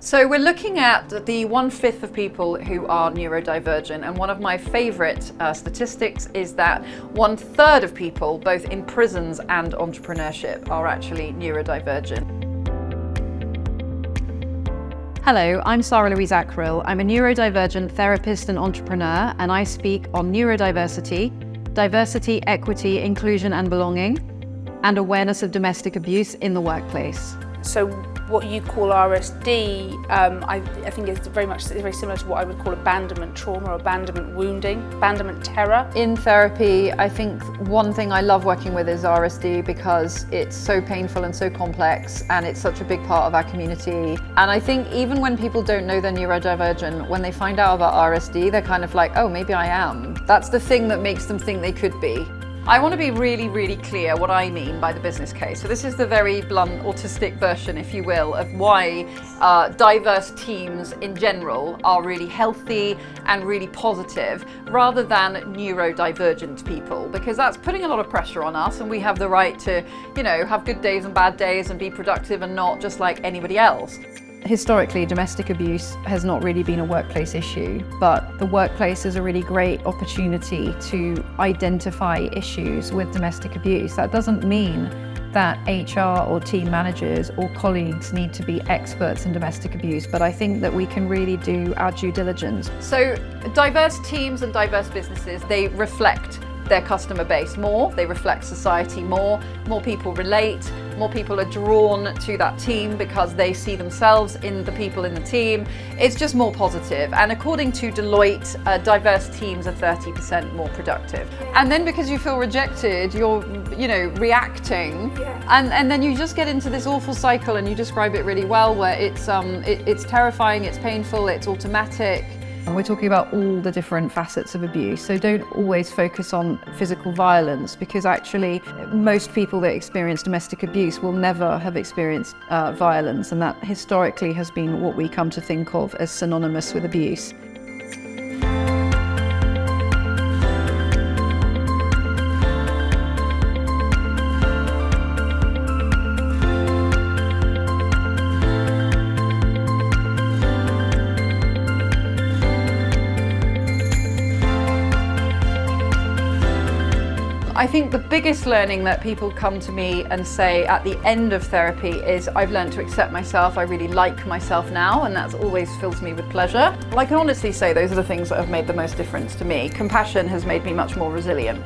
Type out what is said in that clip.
So we're looking at the 1/5 of people who are neurodivergent, and one of my favourite statistics is that 1/3 of people, both in prisons and entrepreneurship, are actually neurodivergent. Hello, I'm Sara-Louise. I'm a neurodivergent therapist and entrepreneur, and I speak on neurodiversity, diversity, equity, inclusion and belonging, and awareness of domestic abuse in the workplace. So what you call RSD, I think it's very similar to what I would call abandonment trauma or abandonment wounding, abandonment terror. In therapy, I think one thing I love working with is RSD because it's so painful and so complex, and it's such a big part of our community. And I think even when people don't know they're neurodivergent, when they find out about RSD, they're kind of like, oh, maybe I am. That's the thing that makes them think they could be. I want to be really, really clear what I mean by the business case. So this is the very blunt autistic version, if you will, of why diverse teams in general are really healthy and really positive, rather than neurodivergent people, because that's putting a lot of pressure on us, and we have the right to, have good days and bad days and be productive and not just like anybody else. Historically, domestic abuse has not really been a workplace issue, but the workplace is a really great opportunity to identify issues with domestic abuse. That doesn't mean that HR or team managers or colleagues need to be experts in domestic abuse, but I think that we can really do our due diligence. So diverse teams and diverse businesses, they reflect their customer base more, they reflect society more people relate, more people are drawn to that team because they see themselves in the people in the team. It's just more positive. And according to Deloitte, diverse teams are 30% more productive. And then because you feel rejected, you're reacting, and then you just get into this awful cycle, and you describe it really well, where it's terrifying, it's painful, it's automatic. And we're talking about all the different facets of abuse, so don't always focus on physical violence, because actually most people that experience domestic abuse will never have experienced violence, and that historically has been what we come to think of as synonymous with abuse. I think the biggest learning that people come to me and say at the end of therapy is, I've learned to accept myself, I really like myself now, and that always fills me with pleasure. I can honestly say those are the things that have made the most difference to me. Compassion has made me much more resilient.